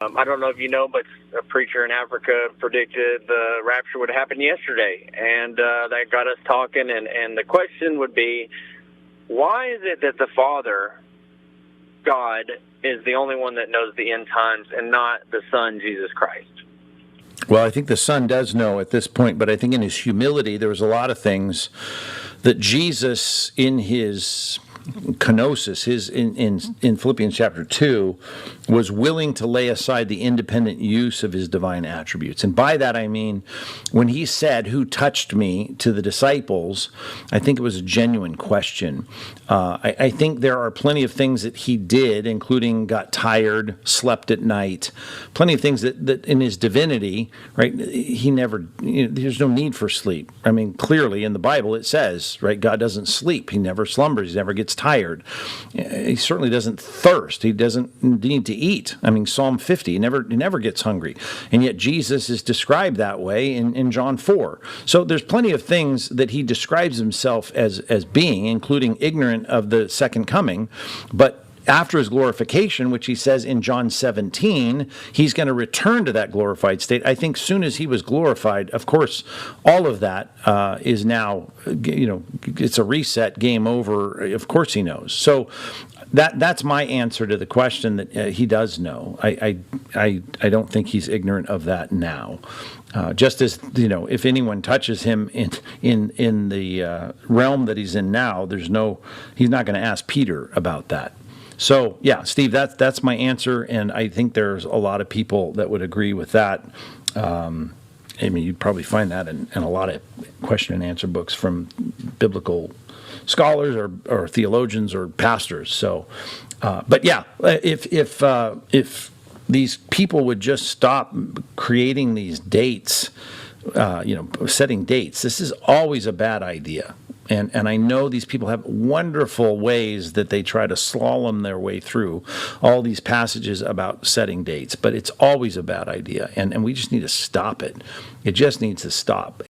I don't know if you know, but a preacher in Africa predicted the rapture would happen yesterday, and that got us talking, and the question would be, why is it that the Father, God, is the only one that knows the end times and not the Son, Jesus Christ? Well, I think the Son does know at this point, but I think in his humility, there was a lot of things that Jesus, in his kenosis, in Philippians chapter 2, was willing to lay aside the independent use of his divine attributes. And by that I mean, when he said, "Who touched me?" to the disciples, I think it was a genuine question. I think there are plenty of things that he did, including got tired, slept at night, plenty of things that in his divinity, right, he never, there's no need for sleep. I mean, clearly in the Bible it says, right, God doesn't sleep. He never slumbers. He never gets tired. He certainly doesn't thirst. He doesn't need to eat. I mean, Psalm 50, he never gets hungry. And yet Jesus is described that way in John 4. So there's plenty of things that he describes himself as being, including ignorant of the second coming. But after his glorification, which he says in John 17, he's going to return to that glorified state. I think soon as he was glorified, of course, all of that is now, it's a reset, game over. Of course he knows. So that's my answer to the question that he does know. I don't think he's ignorant of that now. Just as, if anyone touches him in the realm that he's in now, he's not going to ask Peter about that. So, yeah, Steve, that's my answer, and I think there's a lot of people that would agree with that. I mean, you'd probably find that in a lot of question and answer books from biblical scholars or theologians or pastors. So, but yeah, if these people would just stop creating these dates, setting dates, this is always a bad idea. And I know these people have wonderful ways that they try to slalom their way through all these passages about setting dates, but it's always a bad idea, and we just need to stop it. It just needs to stop.